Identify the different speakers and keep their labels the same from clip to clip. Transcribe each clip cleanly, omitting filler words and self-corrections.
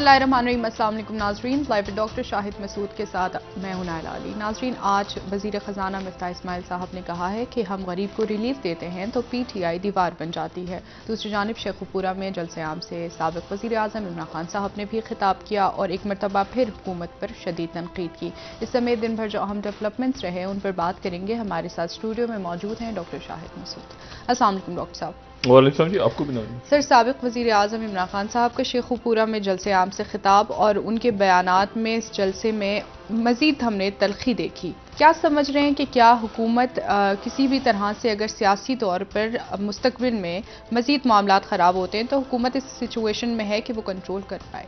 Speaker 1: बिस्मिल्लाहिर्रहमानिर्रहीम। अस्सलाम वालेकुम नाजरीन, लाइव डॉक्टर शाहिद मसूद के साथ मैं हूं नाइला अली। नाजरीन, आज वजीर खजाना मिफ्ताह इस्माइल साहब ने कहा है कि हम गरीब को रिलीफ देते हैं तो PTI दीवार बन जाती है। दूसरी जानिब शेखुपुरा में जलसे आम से साबिक वजीर आज़म इमरान खान साहब ने भी खिताब किया और एक मरतबा फिर हुकूमत पर शदीद तनकीद की। इस समेत दिन भर जो अहम डेवलपमेंट्स रहे उन पर बात करेंगे। हमारे साथ स्टूडियो में मौजूद हैं डॉक्टर शाहिद मसूद। अस्सलाम वालेकुम डॉक्टर साहब।
Speaker 2: वालेकुम जी, आपको भी नमस्कार
Speaker 1: सर, साबिक वजीर आज़म इमरान खान साहब का शेखुपुरा में जलसे आम से खिताब और उनके बयानात में इस जलसे में मजीद हमने तलखी देखी। क्या समझ रहे हैं कि क्या हुकूमत किसी भी तरह से अगर सियासी तौर पर मुस्तकबिल में मजीद मामलात ख़राब होते हैं तो हुकूमत इस सिचुएशन में है कि वो कंट्रोल कर पाए?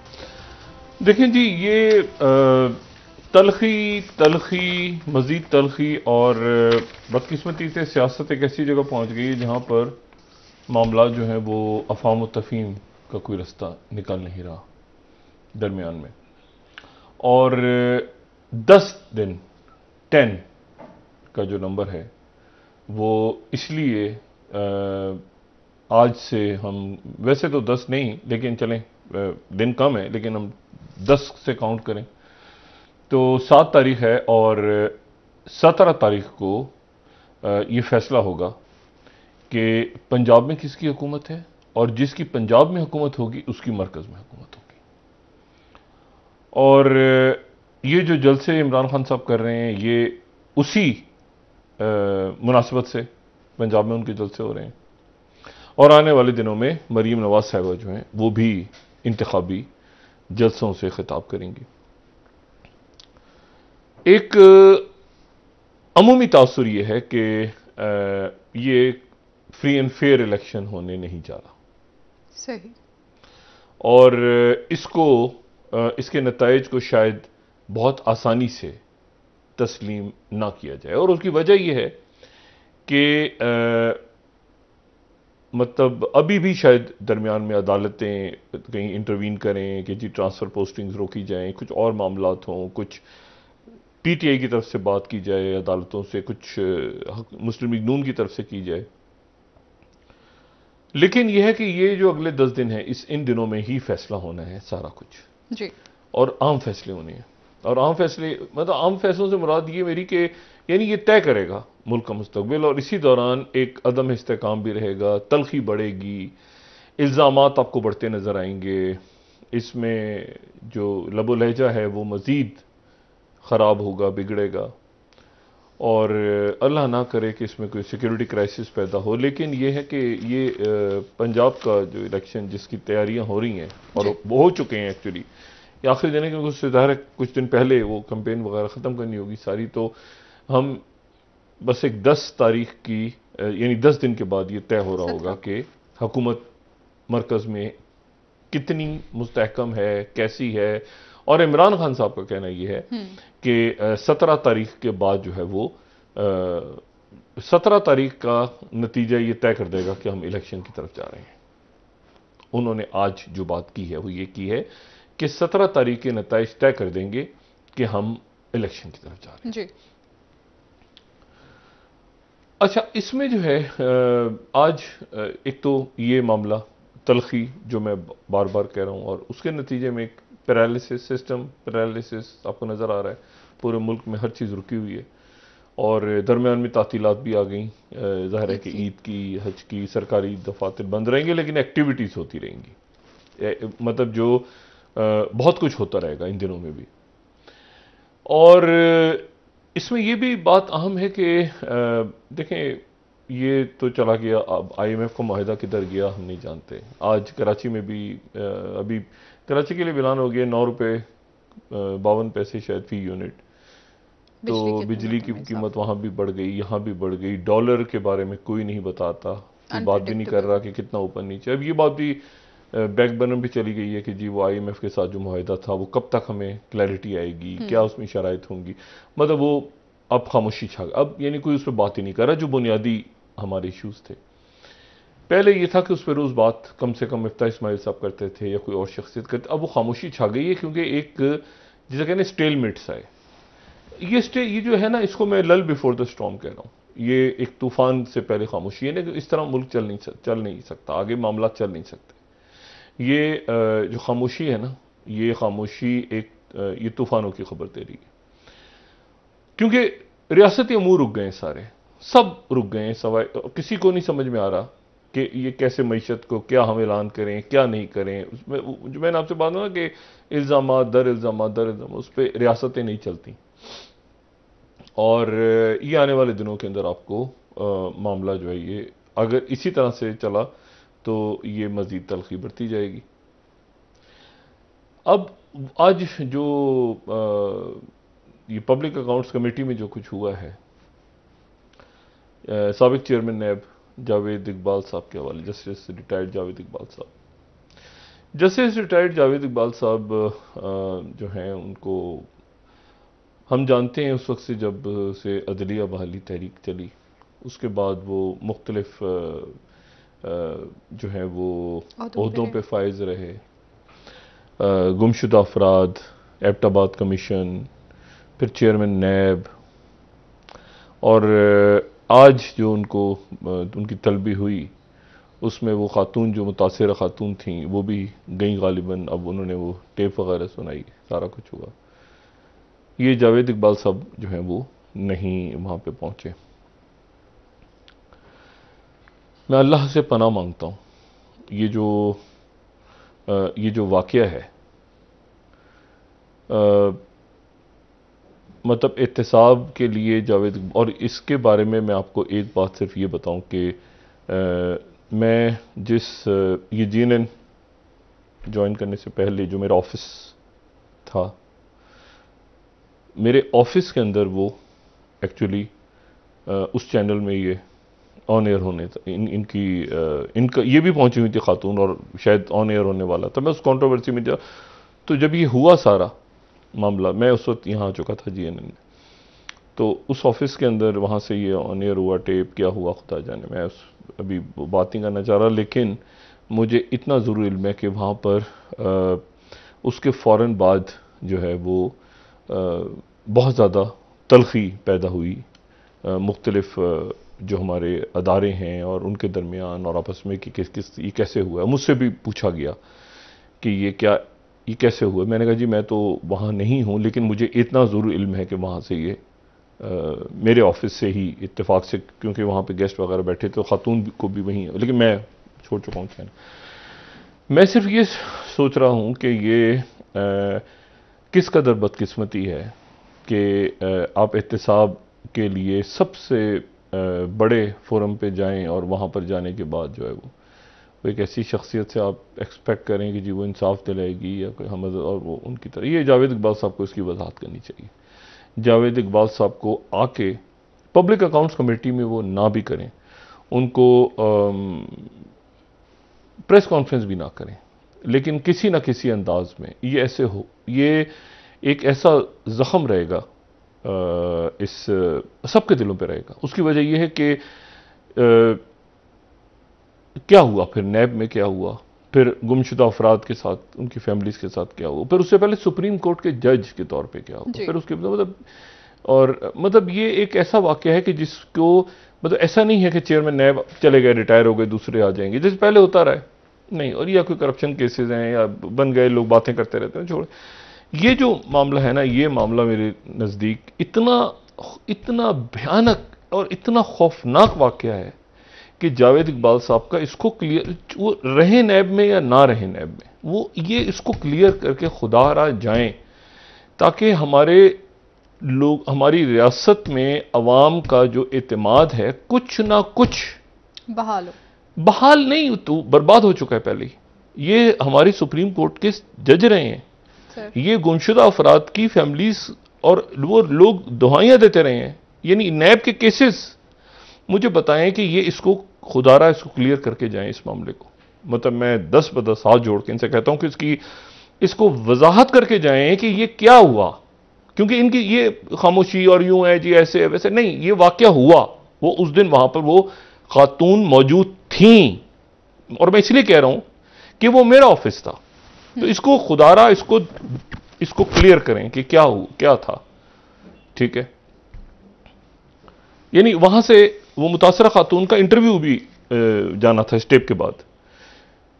Speaker 2: देखें जी, ये तलखी मजीद तलखी और बदकिस्मती से सियासत एक ऐसी जगह पहुंच गई है जहां पर मामला जो है वो अफाम व तफहीम का कोई रास्ता निकल नहीं रहा दरमियान में। और 10 दिन 10 का जो नंबर है वो इसलिए आज से हम वैसे तो 10 नहीं, लेकिन चलें दिन कम है लेकिन हम 10 से काउंट करें तो 7 तारीख है और 17 तारीख को ये फैसला होगा कि पंजाब में किसकी हुकूमत है और जिसकी पंजाब में हुकूमत होगी उसकी मरकज़ में हुकूमत होगी। और ये जो जलसे इमरान खान साहब कर रहे हैं ये उसी मुनासिबत से पंजाब में उनके जलसे हो रहे हैं। और आने वाले दिनों में मरीम नवाज साहिबा जो हैं वो भी इंतखाबी जलसों से खिताब करेंगी। एक अमूमी तासुर ये है कि ये फ्री एंड फेयर इलेक्शन होने नहीं जा रहा।
Speaker 1: सही।
Speaker 2: और इसके नताइज को शायद बहुत आसानी से तस्लीम ना किया जाए। और उसकी वजह यह है कि मतलब अभी भी शायद दरमियान में अदालतें कहीं इंटरवीन करें कि जी ट्रांसफ़र पोस्टिंग्स रोकी जाएं, कुछ और मामलात हों, कुछ PTI की तरफ से बात की जाए अदालतों से, कुछ मुस्लिम लीग नून की तरफ से की जाए। लेकिन यह है कि ये जो अगले 10 दिन है इन दिनों में ही फैसला होना है सारा कुछ
Speaker 1: जी।
Speaker 2: और आम फैसले होने हैं। और आम फैसले मतलब आम फैसलों से मुराद ये मेरी कि यानी ये तय करेगा मुल्क का मुस्तकबिल। और इसी दौरान एक अदम इस्तेकाम भी रहेगा, तलखी बढ़ेगी, इल्ज़ामात आपको बढ़ते नजर आएंगे। इसमें जो लबो लहजा है वो मज़ीद ख़राब होगा, बिगड़ेगा। और अल्लाह ना करे कि इसमें कोई सिक्योरिटी क्राइसिस पैदा हो। लेकिन यह है कि ये पंजाब का जो इलेक्शन जिसकी तैयारियां हो रही हैं और वो हो चुके हैं एक्चुअली, ये आखिरी दिन है क्योंकि उससे ज़ाहिर है कुछ दिन पहले वो कैंपेन वगैरह ख़त्म करनी होगी सारी। तो हम बस एक 10 तारीख की यानी 10 दिन के बाद ये तय हो रहा होगा कि हुकूमत मरकज़ में कितनी मुस्तहकम है, कैसी है। और इमरान खान साहब का कहना यह है कि 17 तारीख के बाद जो है वो 17 तारीख का नतीजा ये तय कर देगा कि हम इलेक्शन की तरफ जा रहे हैं। उन्होंने आज जो बात की है वो ये की है कि 17 तारीख के नतीजे तय कर देंगे कि हम इलेक्शन की तरफ जा रहे हैं।
Speaker 1: जी।
Speaker 2: अच्छा, इसमें जो है आज एक तो ये मामला तलखी जो मैं बार बार कह रहा हूं और उसके नतीजे में एक पैरालिसिस, सिस्टम पैरालिसिस आपको नज़र आ रहा है। पूरे मुल्क में हर चीज़ रुकी हुई है और दरमियान में तातीलात भी आ गई। ज़ाहिर है कि ईद की, हज की, सरकारी दफातर बंद रहेंगे लेकिन एक्टिविटीज़ होती रहेंगी। मतलब जो बहुत कुछ होता रहेगा इन दिनों में भी। और इसमें यह भी बात अहम है कि देखें ये तो चला गया, अब IMF का माहिदा किधर गया हम नहीं जानते। आज कराची में भी अभी कराची के लिए ऐलान हो गया 9 रुपये 52 पैसे शायद फी यूनिट। तो बिजली की कीमत वहाँ भी बढ़ गई, यहाँ भी बढ़ गई। डॉलर के बारे में कोई नहीं बताता, कोई बात भी नहीं कर रहा कि कितना ऊपर नीचे। अब ये बात भी बैक बर्नर भी चली गई है कि जी वो IMF के साथ जो मुआहिदा था वो कब तक हमें क्लैरिटी आएगी, क्या उसमें शराइत होंगी। मतलब वो अब खामोशी छा, अब यानी कोई उस पर बात ही नहीं कर रहा जो बुनियादी हमारे इश्यूज थे। पहले ये था कि उस पर रोज़ बात कम से कम मिफ्ताह इस्माइल साहब करते थे या कोई और शख्सियत करते। अब वो खामोशी छा गई है क्योंकि एक जिसे कहने स्टेलमेट सा है। ये जो है ना, इसको मैं लल बिफोर द स्टॉर्म कह रहा हूँ। ये एक तूफान से पहले खामोशी है ना, इस तरह मुल्क चल नहीं सकता, आगे मामला चल नहीं सकते। ये जो खामोशी है ना, ये खामोशी एक ये तूफानों की खबर दे रही है, क्योंकि रियासती अमूर रुक गए हैं, सारे सब रुक गए हैं, सवाए किसी को नहीं समझ में आ रहा कि ये कैसे मईशत को क्या हम ऐलान करें क्या नहीं करें। उसमें जो मैंने आपसे बात ना कि इल्ज़ामात दर इल्ज़ाम उस पर रियासतें नहीं चलती, और ये आने वाले दिनों के अंदर आपको मामला जो है ये अगर इसी तरह से चला तो ये मज़ीद तलखी बढ़ती जाएगी। अब आज जो ये पब्लिक अकाउंट्स कमेटी में जो कुछ हुआ है, साबिक चेयरमैन नैब जावेद इकबाल साहब के हवाले, जस्टिस रिटायर्ड जावेद इकबाल साहब, जस्टिस रिटायर्ड जावेद इकबाल साहब जो हैं उनको हम जानते हैं उस वक्त से जब से अदलिया बहाली तहरीक चली, उसके बाद वो मुख्तलिफ जो है वो ओहदों पे फायज रहे, गुमशुदा अफराद, एबटाबाद कमीशन, फिर चेयरमैन नैब, और आज जो उनकी तलबी हुई उसमें वो खातून जो मुतासिर खातून थी वो भी गई गालिबन। अब उन्होंने वो टेप वगैरह सुनाई, सारा कुछ हुआ। ये जावेद इकबाल साहब जो हैं वो नहीं वहाँ पे पहुँचे। मैं अल्लाह से पनाह मांगता हूँ, ये जो वाक़या है मतलब एहतसाब के लिए जावेद, और इसके बारे में मैं आपको एक बात सिर्फ ये बताऊं कि मैं जिस ये जीएनएन ज्वाइन करने से पहले जो मेरा ऑफिस था, मेरे ऑफिस के अंदर वो एक्चुअली उस चैनल में ये ऑन एयर होने इनका ये भी पहुंची हुई थी खातून, और शायद ऑन एयर होने वाला था। मैं उस कंट्रोवर्सी में तो जब ये हुआ सारा मामला, मैं उस वक्त यहाँ आ चुका था जीएनएन में, तो उस ऑफिस के अंदर वहाँ से ये ऑन एयर हुआ, टेप क्या हुआ खुदा जाने, मैं अभी बात नहीं करना चाह रहा, लेकिन मुझे इतना ज़रूर इल्म है कि वहाँ पर उसके फ़ौरन बाद जो है वो बहुत ज़्यादा तलखी पैदा हुई मुख्तलिफ जो हमारे अदारे हैं और उनके दरमियान और आपस में कि ये कैसे हुआ। मुझसे भी पूछा गया कि ये कैसे हुआ। मैंने कहा जी मैं तो वहाँ नहीं हूँ, लेकिन मुझे इतना ज़रूर इल्म है कि वहाँ से ये मेरे ऑफिस से ही इत्तेफाक से, क्योंकि वहाँ पे गेस्ट वगैरह बैठे तो खातून को भी वहीं, लेकिन मैं छोड़ चुका हूँ चैनल। मैं सिर्फ ये सोच रहा हूँ कि ये किस कदर बदकिस्मती है कि आप एहतसाब के लिए सबसे बड़े फोरम पे जाएं और वहाँ पर जाने के बाद जो है वो एक ऐसी शख्सियत से आप एक्सपेक्ट करें कि जी वो इंसाफ दिलाएगी या कोई हम, और वो उनकी तरह। ये जावेद इकबाल साहब को इसकी वजाहत करनी चाहिए। जावेद इकबाल साहब को आके पब्लिक अकाउंट्स कमेटी में वो ना भी करें, उनको प्रेस कॉन्फ्रेंस भी ना करें, लेकिन किसी ना किसी अंदाज में ये ऐसे हो, ये एक ऐसा जख्म रहेगा इस सबके दिलों पे रहेगा। उसकी वजह यह है कि क्या हुआ फिर नैब में, क्या हुआ फिर गुमशुदा अफराद के साथ, उनकी फैमिलीज के साथ क्या हुआ, फिर उससे पहले सुप्रीम कोर्ट के जज के तौर पे क्या हुआ, फिर उसके मतलब ये एक ऐसा वाकया है कि जिसको मतलब ऐसा नहीं है कि चेयरमैन नैब चले गए, रिटायर हो गए, दूसरे आ जाएंगे जैसे पहले होता रहा है, नहीं। और या कोई करप्शन केसेस हैं या बन गए लोग, बातें करते रहते हैं, छोड़। ये जो मामला है ना, ये मामला मेरे नज़दीक इतना भयानक और इतना खौफनाक वाकया है कि जावेद इकबाल साहब का इसको क्लियर, वो रहे नैब में या ना रहे नैब में, वो ये इसको क्लियर करके खुदारा जाएं, ताकि हमारे लोग, हमारी रियासत में अवाम का जो एतमाद है कुछ ना कुछ बहाल नहीं तो बर्बाद हो चुका है पहले ही। ये हमारी सुप्रीम कोर्ट के जज रहे हैं, ये गुमशुदा अफराद की फैमिलीज और वो लोग दुहाइयां देते रहे हैं। यानी नैब के केसेस, मुझे बताएं कि ये इसको खुदारा इसको क्लियर करके जाएं इस मामले को। मतलब मैं 10 ब 10 हाथ जोड़ के इनसे कहता हूं कि इसको वजाहत करके जाएं कि ये क्या हुआ, क्योंकि इनकी ये खामोशी और यूं है जी ऐसे वैसे नहीं, ये वाकया हुआ। वो उस दिन वहां पर वो खातून मौजूद थी, और मैं इसलिए कह रहा हूं कि वो मेरा ऑफिस था। तो इसको खुदारा इसको क्लियर करें कि क्या था, ठीक है। यानी वहां से वो मुतासरा खातून का इंटरव्यू भी जाना था स्टेप के बाद।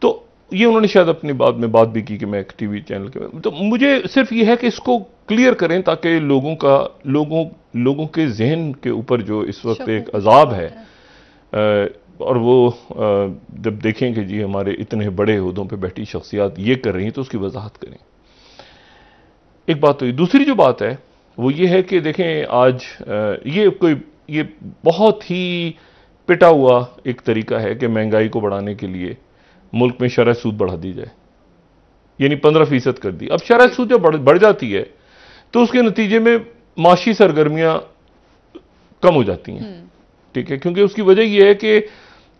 Speaker 2: तो ये उन्होंने शायद अपनी बात में बात भी की कि मैं एक टीवी चैनल के, तो मुझे सिर्फ ये है कि इसको क्लियर करें ताकि लोगों के जहन के ऊपर जो इस वक्त एक अजाब है, और वो जब देखें कि जी हमारे इतने बड़े ओहदों पे बैठी शख्सियात ये कर रही हैं तो उसकी वजाहत करें। एक बात तो ये, दूसरी जो बात है वो ये है कि देखें आज ये बहुत ही पिटा हुआ एक तरीका है कि महंगाई को बढ़ाने के लिए मुल्क में शरह सूद बढ़ा दी जाए, यानी 15% कर दी। अब शरह सूद जब बढ़ जाती है तो उसके नतीजे में माशी सरगर्मियां कम हो जाती हैं, ठीक है, क्योंकि उसकी वजह यह है कि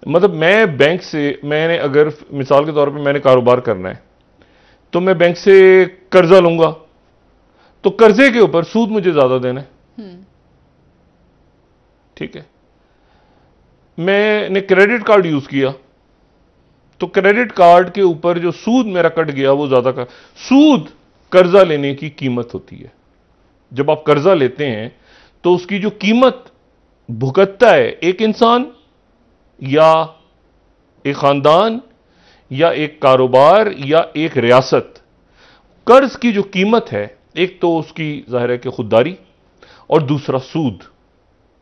Speaker 2: मतलब मैं बैंक से, मैंने अगर मिसाल के तौर पे मैंने कारोबार करना है तो मैं बैंक से कर्जा लूंगा तो कर्जे के ऊपर सूद मुझे ज्यादा देना है, ठीक है। मैंने क्रेडिट कार्ड यूज किया तो क्रेडिट कार्ड के ऊपर जो सूद मेरा कट गया वो ज्यादा का सूद कर्जा लेने की कीमत होती है। जब आप कर्जा लेते हैं तो उसकी जो कीमत भुगतता है एक इंसान या एक खानदान या एक कारोबार या एक रियासत, कर्ज की जो कीमत है एक तो उसकी जाहिर है कि खुददारी और दूसरा सूद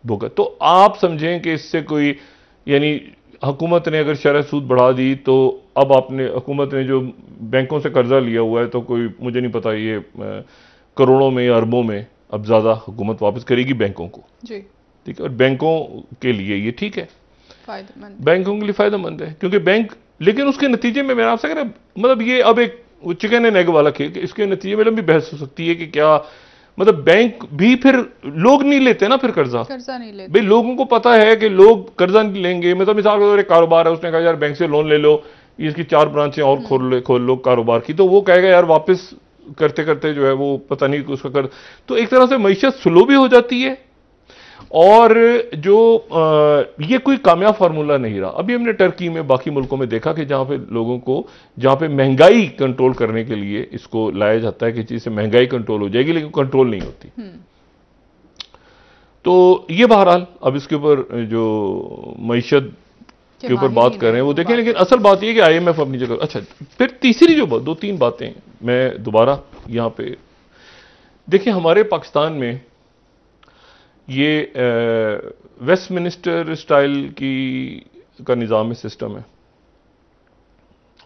Speaker 2: भुगत। तो आप समझें कि इससे कोई, यानी हुकूमत ने अगर शरह सूद बढ़ा दी तो अब हुकूमत ने जो बैंकों से कर्जा लिया हुआ है तो कोई मुझे नहीं पता ये करोड़ों में या अरबों में अब ज्यादा हुकूमत वापस करेगी बैंकों को जी, ठीक है। और बैंकों के लिए ये ठीक है, बैंकों के लिए फायदेमंद है क्योंकि बैंक, लेकिन उसके नतीजे में मैं आपसे कह रहा मतलब ये अब एक चिकन एंड एग वाला खेल, इसके नतीजे में लंबी बहस हो सकती है कि क्या मतलब बैंक भी फिर लोग नहीं लेते ना, फिर कर्जा नहीं लेते भाई। लोगों को पता है कि लोग कर्जा नहीं लेंगे, मतलब मिसाल के तौर एक कारोबार है, उसने कहा यार बैंक से लोन ले लो, इसकी 4 ब्रांचें और खोल लो कारोबार की, तो वो कहेगा यार वापस करते करते जो है वो पता नहीं उसका कर, तो एक तरह से मईशत स्लो भी हो जाती है। और जो ये कोई कामयाब फार्मूला नहीं रहा। अभी हमने टर्की में बाकी मुल्कों में देखा कि जहां पे लोगों को, जहां पे महंगाई कंट्रोल करने के लिए इसको लाया जाता है कि चीज से महंगाई कंट्रोल हो जाएगी, लेकिन कंट्रोल नहीं होती। तो ये बहरहाल अब इसके ऊपर जो मईशत के ऊपर बात कर रहे हैं वो देखें, लेकिन असल बात यह कि IMF अपनी जगह। अच्छा, फिर तीसरी जो 2-3 बातें मैं दोबारा यहां पे देखिए, हमारे पाकिस्तान में ये वेस्टमिनिस्टर स्टाइल का निज़ाम सिस्टम है,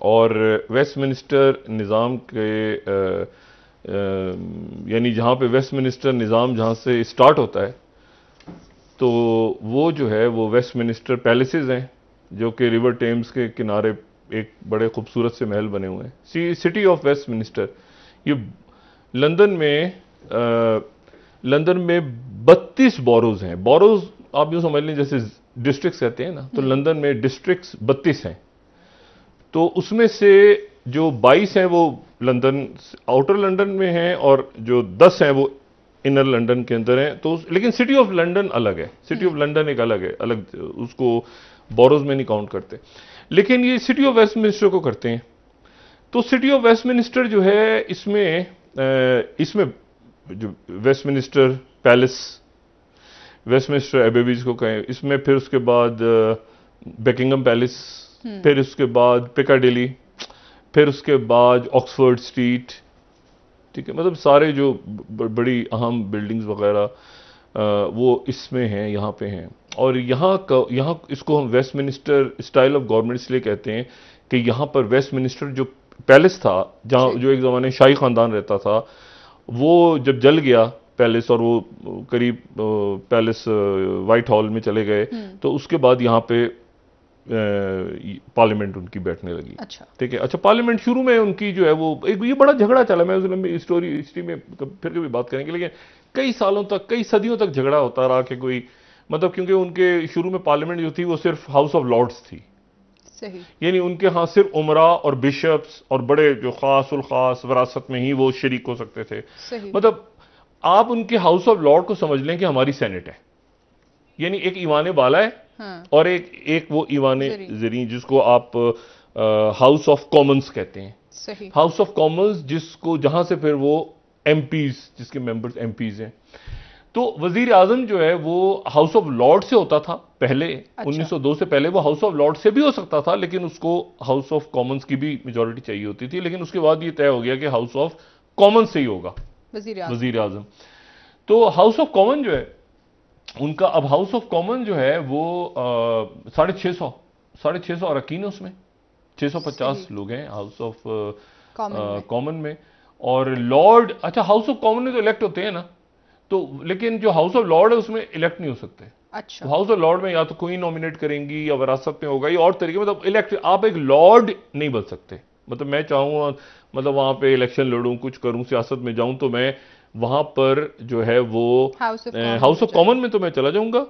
Speaker 2: और वेस्टमिनिस्टर निज़ाम के यानी जहाँ पे वेस्टमिनिस्टर निज़ाम जहाँ से स्टार्ट होता है तो वो जो है वो वेस्टमिनिस्टर पैलेसेस हैं जो कि रिवर टेम्स के किनारे एक बड़े खूबसूरत से महल बने हुए हैं। सिटी ऑफ वेस्टमिनिस्टर, ये लंदन में 32 बोरोज हैं। बोरोज आप यूं समझ लें जैसे डिस्ट्रिक्ट्स कहते हैं ना, तो लंदन में डिस्ट्रिक्ट्स 32 हैं। तो उसमें से जो 22 हैं वो लंदन, आउटर लंदन में हैं, और जो 10 हैं वो इनर लंदन के अंदर हैं। तो लेकिन सिटी ऑफ लंदन अलग है, सिटी ऑफ लंदन एक अलग है, अलग, उसको बोरोज में नहीं काउंट करते, लेकिन ये सिटी ऑफ वेस्टमिनिस्टर को करते हैं। तो सिटी ऑफ वेस्टमिनिस्टर जो है इसमें जो वेस्टमिनिस्टर पैलेस, वेस्टमिनिस्टर एबे जिसको कहें, इसमें फिर उसके बाद बकिंगम पैलेस, फिर उसके बाद पिकाडेली, फिर उसके बाद ऑक्सफोर्ड स्ट्रीट, ठीक है, मतलब सारे जो बड़ी अहम बिल्डिंग्स वगैरह वो इसमें हैं, यहाँ पे हैं। और यहाँ इसको हम वेस्टमिनिस्टर स्टाइल ऑफ गवर्नमेंट इसलिए कहते हैं कि यहाँ पर वेस्टमिनिस्टर जो पैलेस था, जहाँ जो एक ज़माने शाही ख़ानदान रहता था, वो जब जल गया पैलेस और वो करीब पैलेस व्हाइट हॉल में चले गए, तो उसके बाद यहाँ पे पार्लियामेंट उनकी बैठने लगी। अच्छा, ठीक है। अच्छा, पार्लियामेंट शुरू में उनकी जो है वो एक ये बड़ा झगड़ा चला, मैं उस लंबी हिस्ट्री में फिर कभी बात करेंगे, लेकिन कई सालों तक, कई सदियों तक झगड़ा होता रहा कि कोई, मतलब क्योंकि उनके शुरू में पार्लियामेंट जो थी वो सिर्फ हाउस ऑफ लॉर्ड्स थी, यानी उनके यहाँ सिर्फ उमरा और बिशप्स और बड़े जो खास उल खास विरासत में ही वो शरीक हो सकते थे। मतलब आप उनके हाउस ऑफ लॉर्ड को समझ लें कि हमारी सेनेट है, यानी एक ईवान बाला है, हाँ। और एक वो ईवान ज़री जिसको आप हाउस ऑफ कॉमन्स कहते हैं, हाउस ऑफ कॉमन्स, जिसको जहां से फिर वो एमपीज, जिसके मेंबर्स एमपीज हैं। तो वजीर आजम जो है वो हाउस ऑफ लॉर्ड से होता था पहले। 1902 से पहले वो हाउस ऑफ लॉर्ड से भी हो सकता था, लेकिन उसको हाउस ऑफ कॉमन्स की भी मेजॉरिटी चाहिए होती थी। लेकिन उसके बाद ये तय हो गया कि हाउस ऑफ कॉमन्स से ही होगा वजीर आजम। तो हाउस ऑफ कॉमन जो है उनका, अब हाउस ऑफ कॉमन जो है वो 650 अरकान है उसमें, 650 लोग हैं हाउस ऑफ कॉमन में। और लॉर्ड, अच्छा हाउस ऑफ कॉमन में तो इलेक्ट होते हैं ना, तो लेकिन जो हाउस ऑफ लॉर्ड है उसमें इलेक्ट नहीं हो सकते।
Speaker 1: अच्छा,
Speaker 2: तो हाउस ऑफ लॉर्ड में या तो कोई नॉमिनेट करेंगी या विरासत में होगा, या और तरीके, मतलब इलेक्ट, आप एक लॉर्ड नहीं बन सकते। मतलब मैं चाहूँ, मतलब वहां पे इलेक्शन लड़ूं, कुछ करूं, सियासत में जाऊं, तो मैं वहां पर जो है वो हाउस ऑफ कॉमन में तो मैं चला जाऊंगा,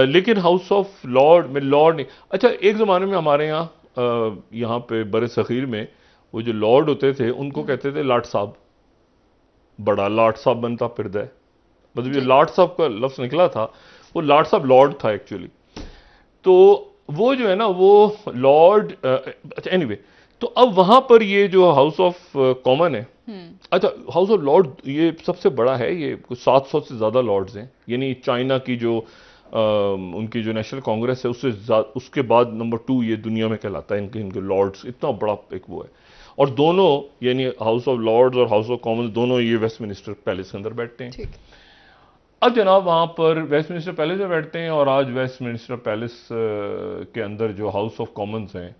Speaker 2: लेकिन हाउस ऑफ लॉर्ड में लॉर्ड नहीं। अच्छा, एक जमाने में हमारे यहाँ पे बड़े सखीर में वो जो लॉर्ड होते थे उनको कहते थे लाट साहब। बड़ा लाट साहब बनता फिरदा है, मतलब जो लाट साहब का लफ्ज निकला था वो लाट साहब लॉर्ड था एक्चुअली। तो वो जो है ना वो लॉर्ड, अच्छा एनीवे, तो अब वहां पर ये जो हाउस ऑफ कॉमन है, अच्छा हाउस ऑफ लॉर्ड ये सबसे बड़ा है, ये कुछ 700 से ज्यादा लॉर्ड्स हैं। यानी चाइना की जो उनकी जो नेशनल कांग्रेस है उसके बाद नंबर 2 ये दुनिया में कहलाता है, इनके लॉर्ड्स, इतना बड़ा एक वो है। और दोनों यानी हाउस ऑफ लॉर्ड्स और हाउस ऑफ कॉमन्स दोनों ये वेस्टमिनिस्टर पैलेस के अंदर बैठते हैं। अब जनाब वहां पर वेस्टमिनिस्टर पैलेस में बैठते हैं, और आज वेस्टमिनिस्टर पैलेस के अंदर जो हाउस ऑफ कॉमन्स हैं,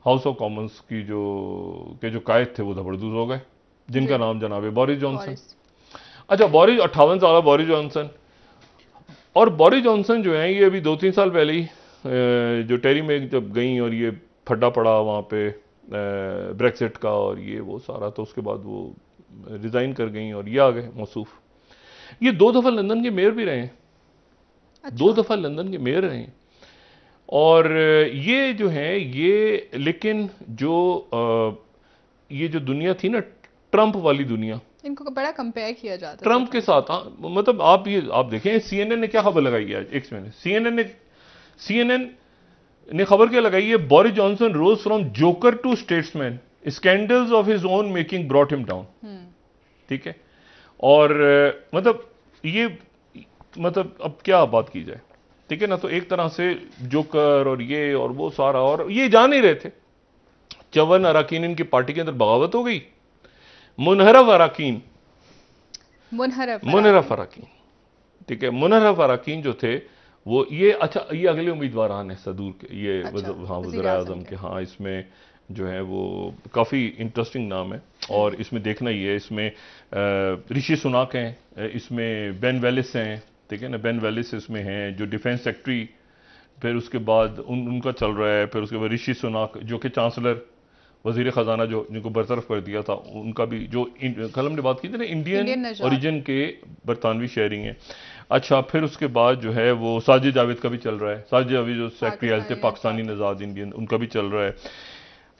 Speaker 2: हाउस ऑफ कॉमन्स की जो कायद थे वो धबड़दूज हो गए, जिनका नाम जनाब बोरिस जॉनसन। अच्छा, बोरिस 58 साल बोरिस जॉनसन। और बोरिस जॉनसन जो है ये अभी 2-3 साल पहले ही जो टेरी में जब गई और ये फड्डा पड़ा वहां पे ब्रेक्सिट का और ये वो सारा, तो उसके बाद वो रिजाइन कर गई और ये आ गए मौसूफ। ये 2 दफा लंदन के मेयर भी रहे हैं। अच्छा। 2 दफा लंदन के मेयर रहे हैं। और ये जो है ये, लेकिन ये जो दुनिया थी ना, ट्रंप वाली दुनिया, इनको बड़ा कंपेयर किया जाता है ट्रंप के साथ। मतलब आप देखें सीएनएन ने क्या खबर लगाई है आज, एक मिनट, सीएनएन ने खबर क्या लगाई है, Boris Johnson rose from joker to statesman, scandals of his own making brought him down. ठीक है, और मतलब ये, मतलब अब क्या बात की जाए, ठीक है ना। तो एक तरह से जोकर और ये और वो सारा, और ये जान नहीं रहे थे 54 अरकान इनकी पार्टी के अंदर बगावत हो गई। मुनहरफ अरकान, ठीक है, मुनहरफ अरकान जो थे वो ये, अच्छा ये अगले उम्मीदवार हैं सदूर के, ये अच्छा, हाँ वज़ीर आज़म के, हाँ इसमें जो है वो काफ़ी इंटरेस्टिंग नाम है। और इसमें देखना ही है, इसमें ऋषि सुनाक हैं, इसमें बेन वेलिस हैं, ठीक है ना, बेन वेलिस इसमें हैं जो डिफेंस सेक्रेटरी, फिर उसके बाद उनका चल रहा है, फिर उसके बाद ऋषि सुनाक जो कि चांसलर, वजीर खजाना जो जिनको बरतरफ कर दिया था, उनका भी, जो कल हमने बात की थी ना, इंडियन ओरिजिन के बरतानवी शहरी हैं। अच्छा, फिर उसके बाद जो है वो साजिद जावेद का भी चल रहा है, साजिद जावेद जो सेक्रेटरी थे पाकिस्तानी नजाद इंडियन, उनका भी चल रहा है।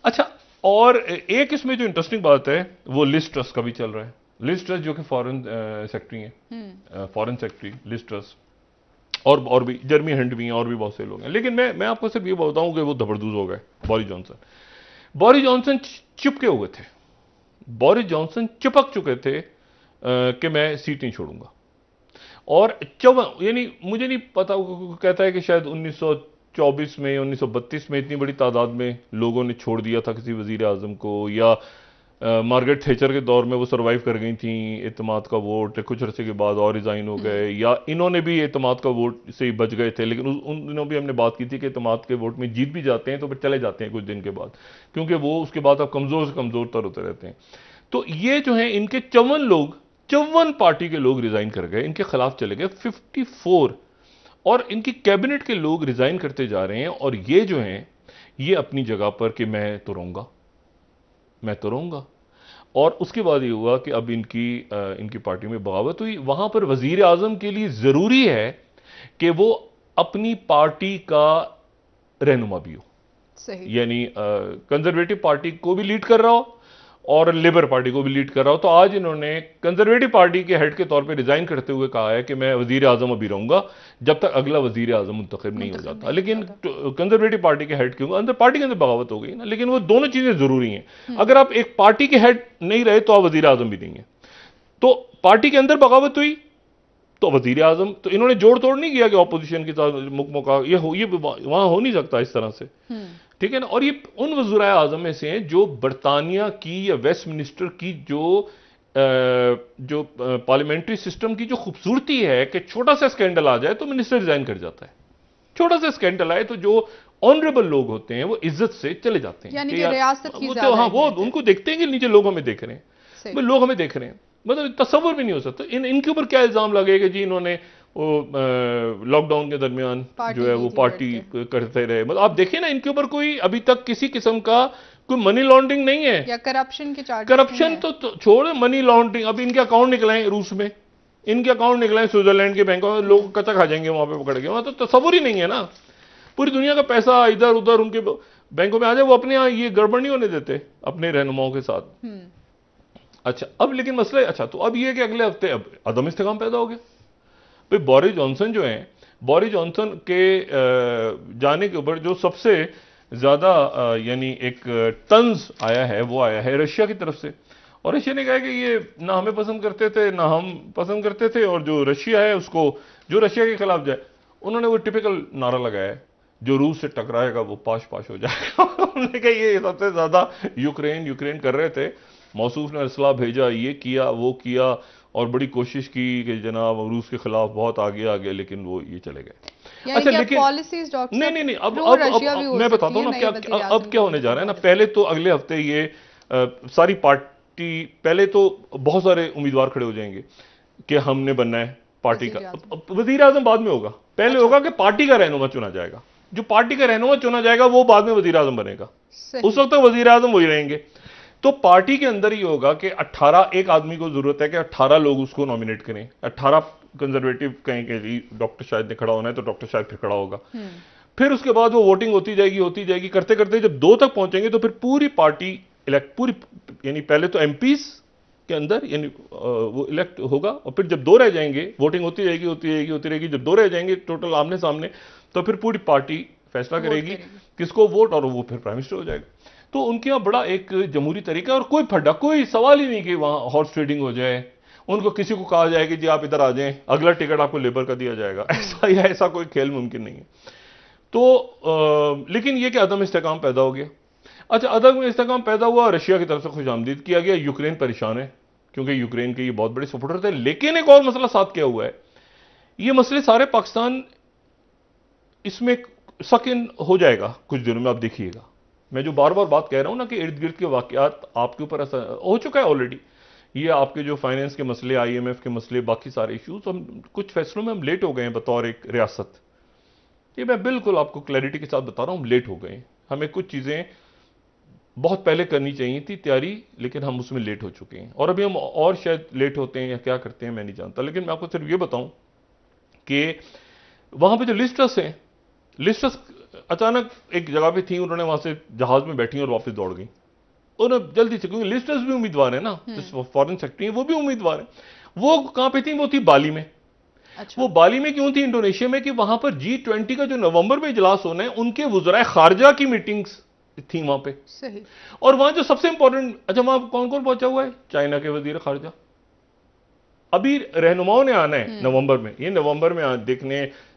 Speaker 2: अच्छा, और एक इसमें जो इंटरेस्टिंग बात है वो लिज ट्रस का भी चल रहा है। लिज ट्रस जो कि फॉरेन सेक्रेटरी हैं, फॉरेन सेक्रेटरी लिज ट्रस, और भी जर्मी हंट भी हैं, और भी बहुत से लोग हैं। लेकिन मैं आपको सिर्फ ये बताऊं कि वो धबड़दूज हो गए बोरिस जॉनसन चिपके हुए थे, बोरिस जॉनसन चिपक चुके थे कि मैं सीट नहीं छोड़ूंगा। और यानी मुझे नहीं पता, कहता है कि शायद 1924 में 1932 में इतनी बड़ी तादाद में लोगों ने छोड़ दिया था किसी वजीर आजम को, या मार्गरेट थैचर के दौर में वो सरवाइव कर गई थी एतमाद का वोट, कुछ अरसे के बाद और रिजाइन हो गए, या इन्होंने भी एतमाद का वोट से ही बच गए थे। लेकिन उन दिनों भी हमने बात की थी कि एतमाद के वोट में जीत भी जाते हैं तो फिर चले जाते हैं कुछ दिन के बाद, क्योंकि वो उसके बाद अब कमजोर से कमजोर तर होते रहते हैं। तो ये जो है इनके 54 पार्टी के लोग रिजाइन कर गए, इनके खिलाफ चले गए 54, और इनकी कैबिनेट के लोग रिजाइन करते जा रहे हैं। और ये जो हैं ये अपनी जगह पर कि मैं तो रहूंगा। और उसके बाद ये हुआ कि अब इनकी पार्टी में बगावत हुई। वहां पर वजीर आजम के लिए जरूरी है कि वो अपनी पार्टी का रहनुमा भी हो, यानी कंजर्वेटिव पार्टी को भी लीड कर रहा हो और लेबर पार्टी को भी लीड कर रहा हो। तो आज इन्होंने कंजर्वेटिव पार्टी के हेड के तौर पे रिजाइन करते हुए कहा है कि मैं वजीर आजम अभी रहूंगा जब तक अगला वजीर आजम मुंतखब नहीं हो जाता। लेकिन कंजर्वेटिव पार्टी के हेड क्यों, अंदर पार्टी के अंदर बगावत हो गई ना। लेकिन वो दोनों चीजें जरूरी हैं। अगर आप एक पार्टी के हेड नहीं रहे तो आप वजीर आजम भी नहीं है। तो पार्टी के अंदर बगावत हुई तो वजीर आजम तो इन्होंने जोड़ तोड़ नहीं किया कि ऑपोजिशन के साथ मुका ये वहां हो नहीं सकता इस तरह से, ठीक है ना। और ये उन वज़ीर आजम में से हैं जो बरतानिया की या वेस्ट मिनिस्टर की जो पार्लियामेंट्री सिस्टम की जो खूबसूरती है कि छोटा सा स्कैंडल आ जाए तो मिनिस्टर रिजाइन कर जाता है, छोटा सा स्कैंडल आए तो जो ऑनरेबल लोग होते हैं वो इज्जत से चले जाते हैं,
Speaker 1: यानी कि रियासत की
Speaker 2: वो तो हाँ वो उनको देखते हैं कि नीचे लोग हमें देख रहे हैं, लोग हमें देख रहे हैं, मतलब तस्वर भी नहीं हो सकता। इनके ऊपर क्या इल्जाम लगेगा जी इन्होंने वो लॉकडाउन के दरमियान जो है वो पार्टी करते रहे, मतलब आप देखिए ना इनके ऊपर कोई अभी तक किसी किस्म का कोई मनी लॉन्ड्रिंग नहीं है
Speaker 1: या करप्शन के चार्जेस,
Speaker 2: करप्शन तो छोड़, मनी लॉन्ड्रिंग। अभी इनके अकाउंट निकलाएं रूस में, इनके अकाउंट निकलाएं स्विट्जरलैंड के बैंकों में, लोग कच्चा खा जाएंगे वहां पे पकड़ के, वहां तो तस्वुर ही नहीं है ना। पूरी दुनिया का पैसा इधर उधर उनके बैंकों में आ जाए, वो अपने यहाँ ये गड़बड़ नहीं होने देते अपने रहनुमाओं के साथ। अच्छा अब लेकिन मसला है, अच्छा तो अब ये कि अगले हफ्ते अब अदम इस्तेकाम पैदा हो गया भाई। बोरिस जॉनसन जो हैं, बोरिस जॉनसन के जाने के ऊपर जो सबसे ज्यादा यानी एक तंज आया है वो आया है रशिया की तरफ से, और रशिया ने कहा कि ये ना हमें पसंद करते थे ना हम पसंद करते थे, और जो रशिया है उसको जो रशिया के खिलाफ जाए, उन्होंने वो टिपिकल नारा लगाया है जो रूस से टकराएगा वो पाश पाश हो जाएगा। उन्होंने कहा ये सबसे ज्यादा यूक्रेन कर रहे थे, मौसूफ ने असला भेजा, ये किया वो किया, और बड़ी कोशिश की कि जनाब रूस के खिलाफ बहुत आगे आ गए, लेकिन वो ये चले गए। अच्छा लेकिन
Speaker 1: पॉलिसीज डॉक्टर
Speaker 2: नहीं अब मैं बताता हूँ ना क्या अब क्या होने जा रहा है ना। पहले तो अगले हफ्ते ये सारी पार्टी, पहले तो बहुत सारे उम्मीदवार खड़े हो जाएंगे कि हमने बनना है पार्टी का, वजीर आजम बाद में होगा, पहले होगा कि पार्टी का रहनुमा चुना जाएगा, जो पार्टी का रहनुमा चुना जाएगा वो बाद में वजीर आजम बनेगा, उस वक्त तक वजीर आजम वही रहेंगे। तो पार्टी के अंदर ही होगा कि 18 एक आदमी को जरूरत है कि 18 लोग उसको नॉमिनेट करें, 18 कंजर्वेटिव कहें कि पूरे शाहिद ने खड़ा होना है तो डॉक्टर शाहिद फिर खड़ा होगा, फिर उसके बाद वो वोटिंग होती जाएगी करते करते जब 2 तक पहुंचेंगे तो फिर पूरी पार्टी इलेक्ट, पूरी यानी पहले तो एमपीज के अंदर यानी वो इलेक्ट होगा, और फिर जब 2 रह जाएंगे वोटिंग होती रहेगी, जब 2 रह जाएंगे टोटल आमने सामने, तो फिर पूरी पार्टी फैसला करेगी किसको वोट, और वो फिर प्राइम मिनिस्टर हो जाएगा। तो उनके यहाँ बड़ा एक जमहूरी तरीका, और कोई फड्डा, कोई सवाल ही नहीं कि वहां हॉर्स ट्रेडिंग हो जाए, उनको किसी को कहा जाए कि जी आप इधर आ जाएं, अगला टिकट आपको लेबर का दिया जाएगा, ऐसा कोई खेल मुमकिन नहीं है। तो लेकिन यह कि अदम इस्तेकाम पैदा हो गया। अच्छा अदम इस्तेकाम पैदा हुआ, रशिया की तरफ से खुशामदीद किया गया, यूक्रेन परेशान है क्योंकि यूक्रेन के ये बहुत बड़े सपोर्टर थे। लेकिन एक और मसला साथ क्या हुआ है, ये मसले सारे पाकिस्तान इसमें सक इन हो जाएगा कुछ दिनों में, आप देखिएगा। मैं जो बार बार बात कह रहा हूं ना कि इर्द गिर्द के वाकयात आपके ऊपर असर हो चुका है ऑलरेडी, ये आपके जो फाइनेंस के मसले, आईएमएफ के मसले, बाकी सारे इश्यूज, हम कुछ फैसलों में हम लेट हो गए हैं बतौर एक रियासत। ये मैं बिल्कुल आपको क्लैरिटी के साथ बता रहा हूं, हम लेट हो गए। हमें कुछ चीजें बहुत पहले करनी चाहिए थी तैयारी, लेकिन हम उसमें लेट हो चुके हैं, और अभी हम और शायद लेट होते हैं या क्या करते हैं मैं नहीं जानता। लेकिन मैं आपको सिर्फ ये बताऊं कि वहां पे जो लिस्टर्स हैं, लिस्टर्स अचानक एक जगह पे थी, उन्होंने वहां से जहाज में बैठी और वापस दौड़ गई, उन्होंने जल्दी से, क्योंकि लिस्टर्स भी उम्मीदवार है ना, फॉरेन सेक्रेटरी वो भी उम्मीदवार है। वो कहां पे थी, वो थी बाली में। अच्छा। वो बाली में क्यों थी, इंडोनेशिया में, कि वहां पर G20 का जो नवंबर में इजलास होना है, उनके वुज़राए खारजा की मीटिंग्स थी वहां पे।
Speaker 1: सही।
Speaker 2: और वहां जो सबसे इंपॉर्टेंट, अच्छा वहां कौन कौन पहुंचा हुआ है, चाइना के वजीर खारजा, अभी रहनुमाओं ने आना है नवंबर में, ये नवंबर में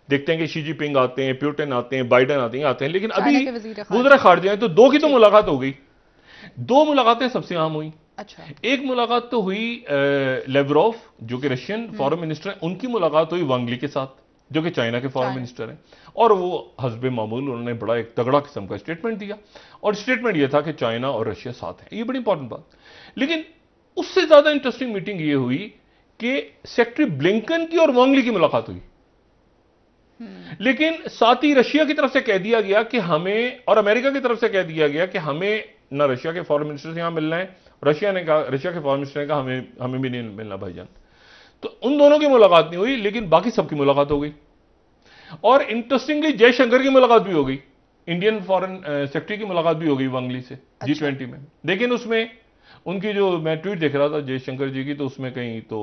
Speaker 2: देखते हैं कि शी जिनपिंग आते हैं, पुतिन आते हैं, बाइडेन आते हैं, लेकिन अभी वज़ीर खारजा हैं, तो 2 की तो मुलाकात हो गई। 2 मुलाकातें सबसे अहम हुई। अच्छा। एक मुलाकात तो हुई लेवरोव जो कि रशियन फॉरेन मिनिस्टर हैं, उनकी मुलाकात हुई वांग ली के साथ जो कि चाइना के फॉरेन मिनिस्टर हैं, और वो हस्बे मामूल उन्होंने बड़ा एक तगड़ा किस्म का स्टेटमेंट दिया, और स्टेटमेंट यह था कि चाइना और रशिया साथ हैं। ये बड़ी इंपॉर्टेंट बात। लेकिन उससे ज्यादा इंटरेस्टिंग मीटिंग ये हुई कि सेक्रेटरी ब्लिंकन की और वांग ली की मुलाकात हुई, लेकिन साथ ही रशिया की तरफ से कह दिया गया कि हमें, और अमेरिका की तरफ से कह दिया गया कि हमें ना रशिया के फॉरेन मिनिस्टर से यहां मिलना है, रशिया के फॉरेन मिनिस्टर ने कहा हमें भी नहीं मिलना भाईजान। तो उन दोनों की मुलाकात नहीं हुई, लेकिन बाकी सबकी मुलाकात हो गई। और इंटरेस्टिंगली जयशंकर की मुलाकात भी हो गई, इंडियन फॉरेन सेक्रेटरी की मुलाकात भी हो गई वांग ली से। अच्छा। G20 में, लेकिन उसमें उनकी जो मैं ट्वीट देख रहा था जयशंकर जी की, तो उसमें कहीं तो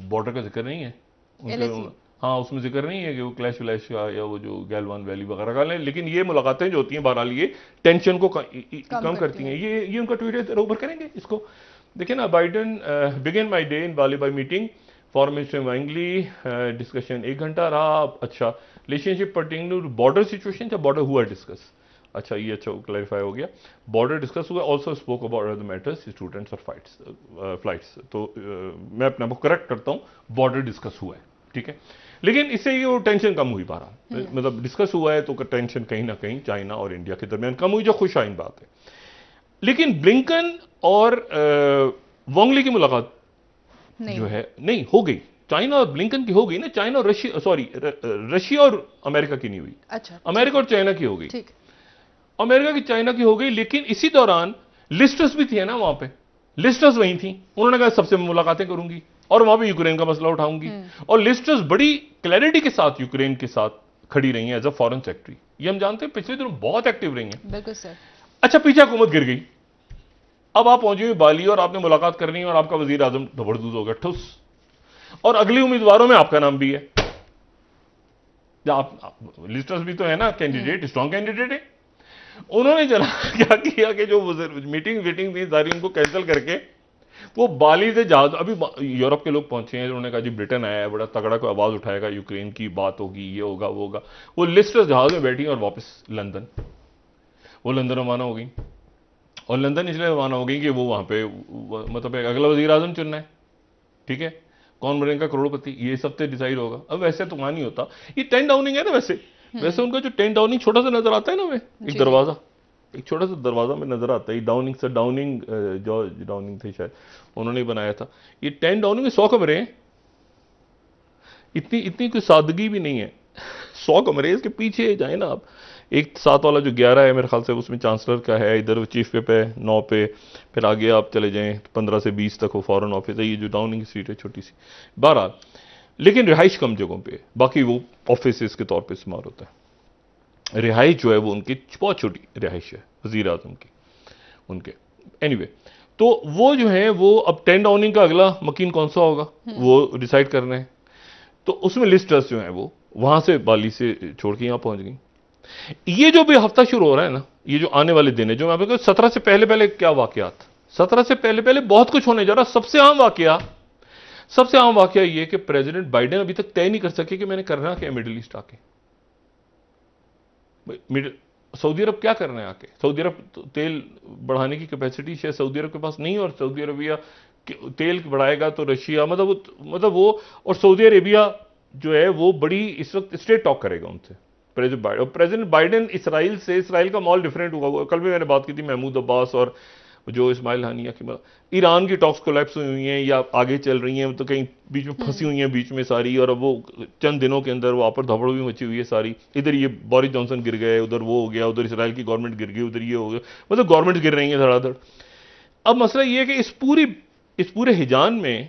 Speaker 2: बॉर्डर का जिक्र नहीं है, हाँ उसमें जिक्र नहीं है कि वो क्लैश व्लैश का या वो जो गैलवान वैली वगैरह का, लेकिन ये मुलाकातें जो होती हैं बहरहाल ये टेंशन को कम करती हैं। ये उनका ट्वीट है, ऊपर करेंगे इसको, देखिए ना, Biden begin my day in Bali by meeting foreign minister वांगली डिस्कशन 1 घंटा रहा। अच्छा, relationship pertaining to border situation या बॉर्डर हुआ डिस्कस। अच्छा, ये अच्छा क्लैरिफाई हो गया, बॉर्डर डिस्कस हुआ। Also spoke about other matters students और फ्लाइट्स। तो मैं अपने आप को करेक्ट करता हूँ, बॉर्डर डिस्कस हुआ है, ठीक है। लेकिन इससे ये वो टेंशन कम हुई बहरहाल, मतलब डिस्कस हुआ है तो टेंशन कहीं ना कहीं चाइना और इंडिया के दरमियान कम हुई, जो खुशाइन बात है। लेकिन ब्लिंकन और वांगली की मुलाकात जो है नहीं हो गई, चाइना और ब्लिंकन की हो गई ना, चाइना और रशिया, सॉरी रशिया और अमेरिका की नहीं हुई।
Speaker 1: अच्छा,
Speaker 2: अमेरिका और चाइना की हो गई,
Speaker 1: ठीक।
Speaker 2: अमेरिका की चाइना की हो गई। लेकिन इसी दौरान लिस्टर्स भी थे ना वहां पे, लिस्टर्स वही थी, उन्होंने कहा सबसे मुलाकातें करूंगी और वहां पे यूक्रेन का मसला उठाऊंगी। और लिस्टर्स बड़ी क्लैरिटी के साथ यूक्रेन के साथ खड़ी रही हैं एज अ फॉरेन सेक्रेटरी। ये हम जानते हैं, पिछले दिनों बहुत एक्टिव रही हैं।
Speaker 1: बिल्कुल सर।
Speaker 2: अच्छा, पीछे हुकूमत गिर गई, अब आप पहुंचे हुए बाली और आपने मुलाकात करनी है और आपका वजीर आजम धबड़दूज हो गया, ठुस। और अगली उम्मीदवारों में आपका नाम भी है, आप लिस्टर्स भी तो है ना, कैंडिडेट स्ट्रॉन्ग कैंडिडेट है। उन्होंने जरा क्या किया कि जो मीटिंग थी सारी उनको कैंसिल करके वो बाली से जहाज, अभी यूरोप के लोग पहुंचे हैं, उन्होंने कहा जी ब्रिटेन आया है, बड़ा तगड़ा कोई आवाज उठाएगा, यूक्रेन की बात होगी, ये होगा वो होगा। वो लिस्टर्स जहाज में बैठी और वापस लंदन, वो लंदन रवाना हो गई। और लंदन इसलिए रवाना हो गई कि वो वहां पे मतलब अगला वजीर आजम चुनना है, ठीक है, कौन बनेगा करोड़पति, ये सब तो डिसाइड होगा। अब वैसे तो वहां नहीं होता, ये 10 डाउनिंग है ना, वैसे उनका जो 10 डाउनिंग छोटा सा नजर आता है ना, हमें एक दरवाजा, एक छोटा सा दरवाजा में नजर आता है। डाउनिंग से डाउनिंग, जो डाउनिंग थे शायद उन्होंने बनाया था। ये 10 डाउनिंग में 100 कमरे हैं, इतनी कोई सादगी भी नहीं है। 100 कमरे, इसके पीछे जाए ना आप, एक साथ वाला जो 11 है मेरे ख्याल से उसमें चांसलर का है, इधर चीफ पे 9 पे, फिर आगे आप चले जाएं 15 से 20 तक वो फॉरेन ऑफिस है। ये जो डाउनिंग स्ट्रीट है छोटी सी, बहरहाल, लेकिन रिहाइश कम जगहों पे, बाकी वो ऑफिस के तौर पे इस्तेमाल होता है। रिहाइश जो है वो उनकी बहुत छोटी रिहाइश है वजीर आजम की उनके। एनीवे, तो वो जो है वो अब 10 डाउनिंग का अगला मकीन कौन सा होगा वो डिसाइड कर रहे हैं। तो उसमें लिस्टर्स जो है वो वहां से बाली से छोड़ के यहां पहुंच गई। ये जो भी हफ्ता शुरू हो रहा है ना, ये जो आने वाले दिन है, जो मैं आपको 17 से पहले पहले क्या वाकयात, 17 से पहले पहले बहुत कुछ होने जा रहा। सबसे आम वाकया ये कि प्रेसिडेंट बाइडेन अभी तक तय नहीं कर सके कि मैंने करना क्या मिडिल ईस्ट आके। सऊदी अरब क्या करना है आके? सऊदी अरब तो तेल बढ़ाने की कैपेसिटी शायद सऊदी अरब के पास नहीं, और सऊदी अरबिया तेल बढ़ाएगा तो रशिया, मतलब वो और सऊदी अरेबिया जो है वो बड़ी इस वक्त स्ट्रेट टॉक करेगा उनसे प्रेसिडेंट बाइडेन। इसराइल का माहौल डिफरेंट हुआ। कल भी मैंने बात की थी महमूद अब्बास और जो इस्माइल हानिया की, ईरान की टॉक्स कोलैप्स हुई हैं या आगे चल रही हैं, तो कहीं बीच में फंसी हुई हैं बीच में सारी, और अब वो चंद दिनों के अंदर वो आपस धबड़ भी मची हुई है सारी। इधर ये बोरिस जॉनसन गिर गए, उधर वो हो गया, उधर इसराइल की गवर्नमेंट गिर गई, उधर ये हो गया, मतलब गवर्नमेंट गिर रही है धड़ाधड़। अब मसला ये है कि इस पूरे हिजान में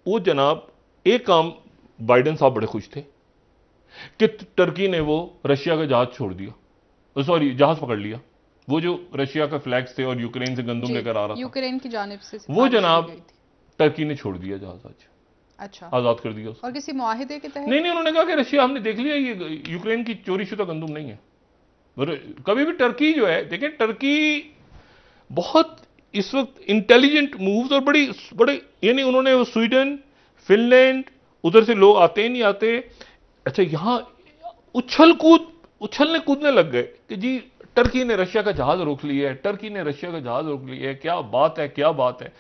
Speaker 2: वो जनाब एक काम बाइडेन साहब बड़े खुश थे कि टर्की ने वो रशिया का जहाज छोड़ दिया, सॉरी जहाज पकड़ लिया, वो जो रशिया का फ्लैग्स थे और यूक्रेन से गंदम लेकर आ रहा था,
Speaker 1: यूक्रेन की जानिब से
Speaker 2: वो जनाब टर्की ने छोड़ दिया जहाज आज।
Speaker 1: अच्छा,
Speaker 2: आजाद कर दिया उसको।
Speaker 1: और किसी मुआहिदे के तहत?
Speaker 2: नहीं, उन्होंने कहा कि रशिया हमने देख लिया, ये यूक्रेन की चोरी शुदा गंदम नहीं है। कभी भी टर्की जो है, देखें टर्की बहुत इस वक्त इंटेलिजेंट मूव्स और बड़े यानी उन्होंने स्वीडन, फिनलैंड, उधर से लोग आते ही नहीं आते, अच्छा यहां उछलने कूदने लग गए कि जी टर्की ने रशिया का जहाज रोक लिया है, टर्की ने रशिया का जहाज रोक लिया है, क्या बात है।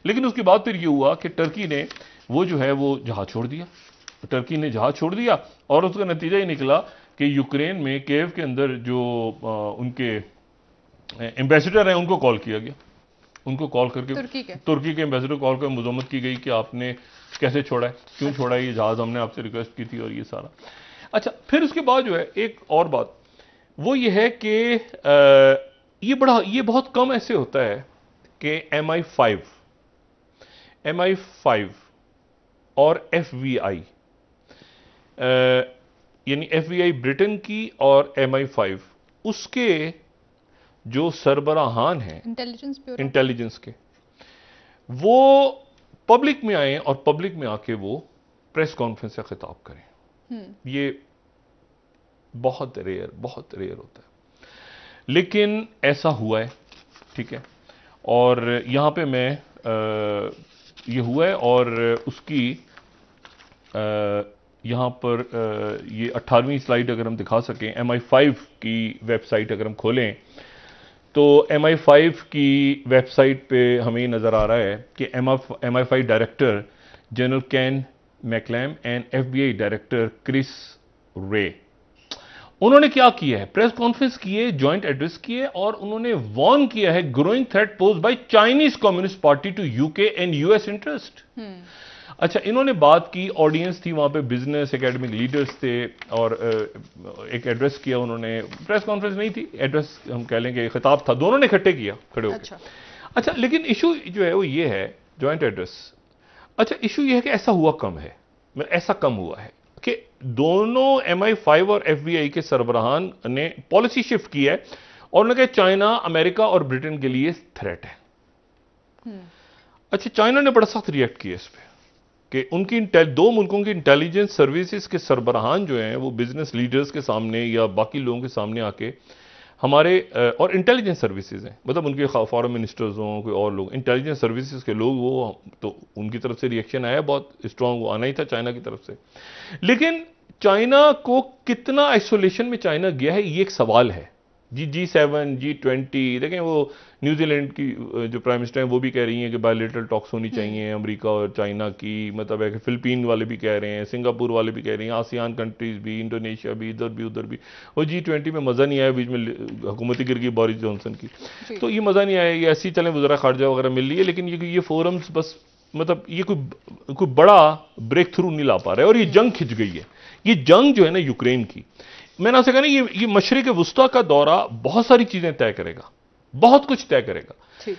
Speaker 2: लेकिन उसके बाद फिर यह हुआ कि टर्की ने वो जो है वो जहाज छोड़ दिया, टर्की ने जहाज छोड़ दिया, और उसका नतीजा ये निकला कि यूक्रेन में कीव के अंदर जो उनके एम्बेसडर हैं उनको कॉल किया गया, उनको कॉल करके तुर्की के एम्बेसडर कॉल कर मजम्मत की गई कि आपने कैसे छोड़ा है, क्यों छोड़ा है ये जहाज, हमने आपसे रिक्वेस्ट की थी और ये सारा। अच्छा, फिर उसके बाद जो है एक और बात वो ये है कि ये बहुत कम ऐसे होता है कि MI5 और FBI, यानी FBI ब्रिटेन की और MI5 उसके जो सरबराहान हैं इंटेलिजेंस के, वो पब्लिक में आए और पब्लिक में आके वो प्रेस कॉन्फ्रेंस से खिताब करें। ये बहुत रेयर होता है, लेकिन ऐसा हुआ है, ठीक है। और यहां पे मैं ये हुआ है और उसकी यहाँ पर ये 18वीं स्लाइड अगर हम दिखा सकें, MI5 की वेबसाइट अगर हम खोलें तो MI5 की वेबसाइट पे हमें नज़र आ रहा है कि MI5 director general Ken McCallum and FBI director Chris Wray, उन्होंने क्या किया है, प्रेस कॉन्फ्रेंस किए, जॉइंट एड्रेस किए और उन्होंने वार्न किया है growing threat posed by Chinese Communist Party to UK and US interest. अच्छा, इन्होंने बात की, ऑडियंस थी वहां पे, बिजनेस एकेडमिक लीडर्स थे और एक एड्रेस किया उन्होंने, प्रेस कॉन्फ्रेंस नहीं थी, एड्रेस हम कह लेंगे, खिताब था, दोनों ने इकट्ठे किया खड़े होकर। अच्छा, लेकिन इशू जो है वो ये है, जॉइंट एड्रेस, अच्छा इशू ये है कि ऐसा हुआ कम है, ऐसा कम हुआ है कि दोनों MI5 और FBI के सरबराहान ने पॉलिसी शिफ्ट की है और उन्होंने कहा चाइना, अमेरिका और ब्रिटेन के लिए थ्रेट है। अच्छा, चाइना ने बड़ा सख्त रिएक्ट किया इस पर कि उनकी दो मुल्कों की इंटेलिजेंस सर्विसेज के सरबराहान जो हैं वो बिजनेस लीडर्स के सामने या बाकी लोगों के सामने आके हमारे और इंटेलिजेंस सर्विसेज हैं, मतलब उनके फॉरेन मिनिस्टर्स हों, कोई और लोग, इंटेलिजेंस सर्विसेज के लोग, वो तो उनकी तरफ से रिएक्शन आया बहुत स्ट्रांग, वो आना ही था चाइना की तरफ से। लेकिन चाइना को कितना आइसोलेशन में चाइना गया है ये एक सवाल है। G7, G20, देखें वो न्यूजीलैंड की जो प्राइम मिनिस्टर हैं वो भी कह रही हैं कि बायलैटरल टॉक्स होनी चाहिए अमेरिका और चाइना की, मतलब है कि फिलिपीन वाले भी कह रहे हैं, सिंगापुर वाले भी कह रहे हैं, आसियान कंट्रीज भी, इंडोनेशिया भी, इधर भी उधर भी। और G20 में मज़ा नहीं आया, बीच में हुकूमती गिर गई बोरिस जॉनसन की, तो ये मज़ा नहीं आया, ये ऐसी चलें वज़रा खारजा वगैरह मिल रही है, लेकिन ये फोरम्स बस मतलब ये कोई बड़ा ब्रेक थ्रू नहीं ला पा रहा है और ये जंग खिंच गई है। ये जंग जो है ना यूक्रेन की, मैंने आपसे कहा ना, ये मशरिक वुस्ता का दौरा बहुत सारी चीजें तय करेगा, बहुत कुछ तय करेगा।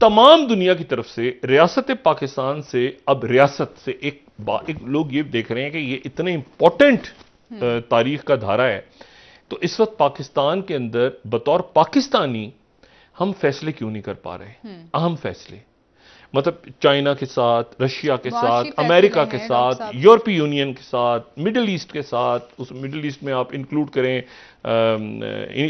Speaker 2: तमाम दुनिया की तरफ से, रियासत पाकिस्तान से, अब रियासत से एक लोग ये देख रहे हैं कि ये इतने इंपॉर्टेंट तारीख का धारा है, तो इस वक्त पाकिस्तान के अंदर बतौर पाकिस्तानी हम फैसले क्यों नहीं कर पा रहे, अहम फैसले, मतलब चाइना के साथ, रशिया के साथ, अमेरिका के साथ, यूरोपीय यूनियन के साथ, मिडिल ईस्ट के साथ, उस मिडिल ईस्ट में आप इंक्लूड करें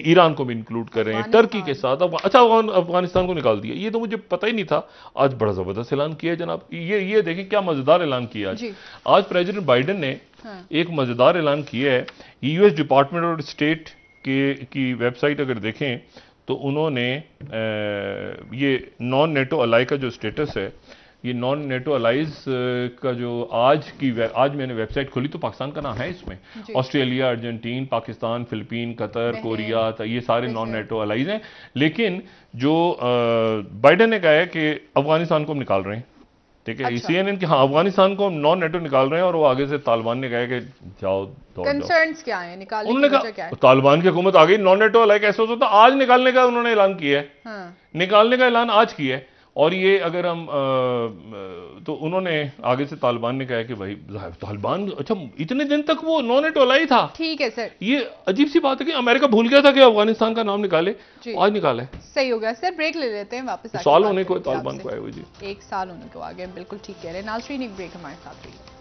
Speaker 2: ईरान को भी इंक्लूड करें, टर्की के साथ, अच्छा अफगानिस्तान को निकाल दिया, ये तो मुझे पता ही नहीं था, आज बड़ा जबरदस्त ऐलान किया है जनाब। ये देखें क्या मजेदार ऐलान किया आज प्रेसिडेंट बाइडेन ने एक मजेदार ऐलान किया है। US डिपार्टमेंट ऑफ स्टेट की वेबसाइट अगर देखें तो उन्होंने ये नॉन नेटो अलाई का जो स्टेटस है, ये नॉन नेटो अलाइज का जो आज मैंने वेबसाइट खोली तो पाकिस्तान का नाम है इसमें, Australia, Argentine, Pakistan, Philippine, Qatar, Korea, ये सारे नॉन नेटो अलाइज हैं। लेकिन जो बाइडेन ने कहा है कि अफगानिस्तान को हम निकाल रहे हैं, ठीक है, CNN की, हाँ, अफगानिस्तान को हम नॉन नेटो निकाल रहे हैं, और वो आगे से तालिबान ने कहा कि जाओ
Speaker 1: कंसर्न्स क्या है, निकालने
Speaker 2: उन्होंने कहा तालिबान की हुकूमत आ गई, नॉन नेटो अलाइक ऐसा हो सकता, आज निकालने का उन्होंने ऐलान किया है, निकालने का ऐलान आज किया है। और ये अगर हम तो उन्होंने आगे से तालिबान ने कहा कि भाई तालिबान, अच्छा इतने दिन तक वो नॉन नेटो अलाई था, ठीक है सर, ये अजीब सी बात है कि अमेरिका भूल गया था कि अफगानिस्तान का नाम निकाले, आज निकाले, सही हो गया सर। ब्रेक ले लेते हैं, वापस साल होने को तालिबान को आए हुए, जी 1 साल होने को आ गए, बिल्कुल ठीक कह रहे हैं नाज़रीन। एक ब्रेक हमारे साथ रही।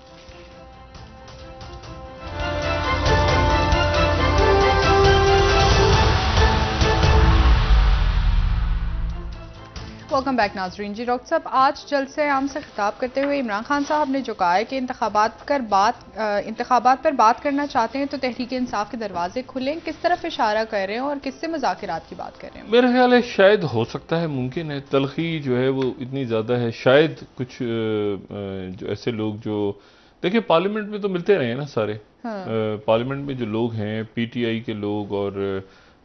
Speaker 2: वेलकम बैक नाजरीन। जी डॉक्टर साहब, आज जलसे आम से खिताब करते हुए इमरान खान साहब ने जो कहा है कि इंतखाबात पर बात करना चाहते हैं तो तहरीक इंसाफ के दरवाजे खुलें, किस तरफ इशारा कर रहे हैं और किससे मुज़ाकरात की बात कर रहे हैं? मेरा ख्याल है शायद हो सकता है, मुमकिन है, तलखी जो है वो इतनी ज़्यादा है, शायद कुछ जो ऐसे लोग जो देखिए पार्लियामेंट में तो मिलते रहे हैं ना सारे, पार्लियामेंट में जो लोग हैं PTI के लोग और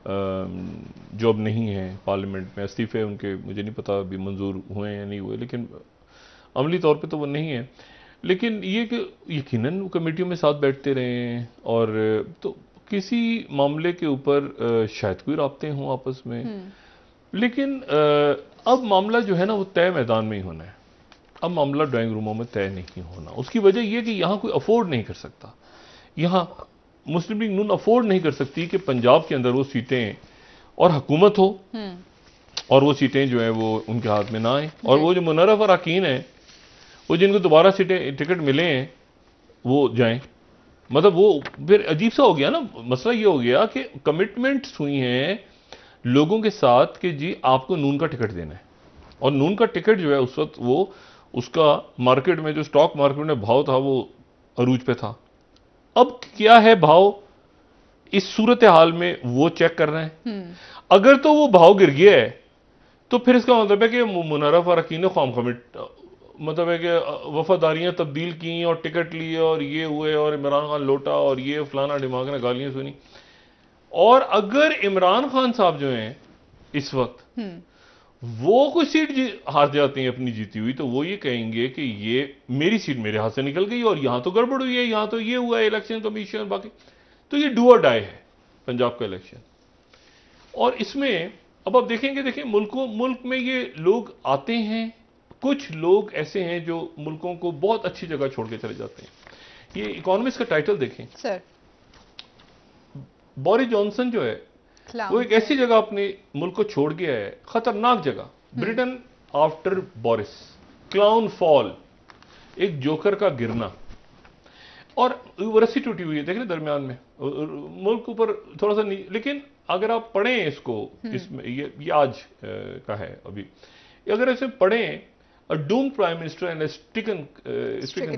Speaker 2: जो अब नहीं है पार्लियामेंट में, इस्तीफे उनके मुझे नहीं पता अभी मंजूर हुए या नहीं हुए, लेकिन अमली तौर पे तो वो नहीं है, लेकिन ये कि यकीनन कमेटियों में साथ बैठते रहे हैं और तो किसी मामले के ऊपर शायद कोई राब्ते हों आपस में, लेकिन अब मामला जो है ना वो तय मैदान में ही होना है, अब मामला ड्राइंग रूमों में तय नहीं होना। उसकी वजह यह कि यहाँ कोई अफोर्ड नहीं कर सकता, यहाँ मुस्लिम लीग नून अफोर्ड नहीं कर सकती कि पंजाब के अंदर वो सीटें और हुकूमत हो और वो सीटें जो हैं वो उनके हाथ में ना आए, और वो जो मुनर्रफ अरकान हैं वो जिनको दोबारा सीटें टिकट मिले हैं वो जाएं, मतलब वो फिर अजीब सा हो गया ना, मसला ये हो गया कि कमिटमेंट्स हुई हैं लोगों के साथ कि जी आपको नून का टिकट देना है, और नून का टिकट जो है उस वक्त वो उसका मार्केट में जो स्टॉक मार्केट में भाव था वो अरूज पे था, अब क्या है भाव, इस सूरत हाल में वो चेक कर रहे हैं। अगर तो वो भाव गिर गया है तो फिर इसका मतलब है कि मुनर्रफ अरकान कौम कमिट, मतलब है कि वफादारियां तब्दील की और टिकट लिए और ये हुए और इमरान खान लौटा और ये फलाना दिमाग ने गालियां सुनी। और अगर इमरान खान साहब जो हैं इस वक्त वो कोई सीट हार जाते हैं अपनी जीती हुई, तो वो ये कहेंगे कि ये मेरी सीट मेरे हाथ से निकल गई और यहां तो गड़बड़ हुई है, यहां तो ये हुआ है, इलेक्शन कमीशन बाकी। तो ये डू और डाई है पंजाब का इलेक्शन। और इसमें अब आप देखेंगे, देखिए मुल्क में ये लोग आते हैं, कुछ लोग ऐसे हैं जो मुल्कों को बहुत अच्छी जगह छोड़ के चले जाते हैं। ये इकोनॉमिस्ट का टाइटल देखें
Speaker 1: सर,
Speaker 2: बोरिस जॉनसन जो है वो एक ऐसी जगह अपने मुल्क को छोड़ गया है, खतरनाक जगह, Britain after Boris, clown fall, एक जोकर का गिरना, और रस्सी टूटी हुई है देख रहे दरमियान में, मुल्क ऊपर थोड़ा सा नहीं। लेकिन अगर आप पढ़ें इसको, इसमें ये आज का है अभी, अगर इसे पढ़ें, Doom prime minister and स्टिकन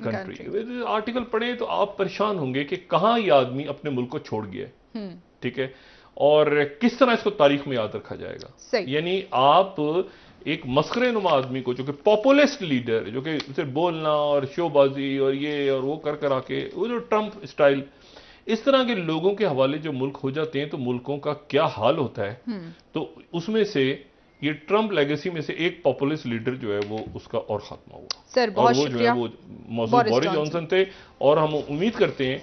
Speaker 2: country, article पढ़ें तो आप परेशान होंगे कि कहां ये आदमी अपने मुल्क को छोड़ गया है, ठीक है, और किस तरह इसको तारीख में याद रखा जाएगा। यानी आप एक मस्खरे नुमा आदमी को, जो कि पॉपुलिस्ट लीडर, जो कि सिर्फ बोलना और शोबाजी और ये और वो कर कर आके, वो जो ट्रंप स्टाइल, इस तरह के लोगों के हवाले जो मुल्क हो जाते हैं तो मुल्कों का क्या हाल होता है। तो उसमें से ये ट्रंप लेगेसी में से एक पॉपुलिस्ट लीडर जो है वो उसका और खात्मा हुआ
Speaker 1: सर,
Speaker 2: और वो जो है वो मौजूद बोरिस जॉनसन थे। और हम उम्मीद करते हैं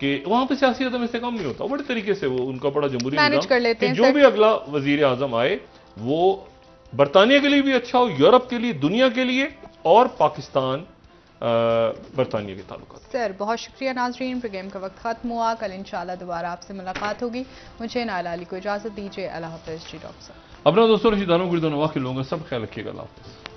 Speaker 2: कि वहां पर सियासी अदम इस्तेकाम नहीं होता, बड़े तरीके से वो उनका बड़ा जमहूरी निज़ाम कर लेते हैं। जो भी अगला वजीर आजम आए वो बरतानिया के लिए भी अच्छा हो, यूरोप के लिए, दुनिया के लिए, और पाकिस्तान बरतानिया के ताल्लुकात।
Speaker 1: सर बहुत शुक्रिया। नाजरीन, प्रोग्राम का वक्त खत्म हुआ, कल इंशाल्लाह दोबारा आपसे मुलाकात होगी। मुझे नायला अली को इजाजत दीजिए। अल्लाह हाफिज़ जी। डॉक्टर साहब,
Speaker 2: अपना दोस्तों रशीदानों गुरदानवा के लोगों का सब ख्याल रखिएगा। अल्लाह हाफिज़।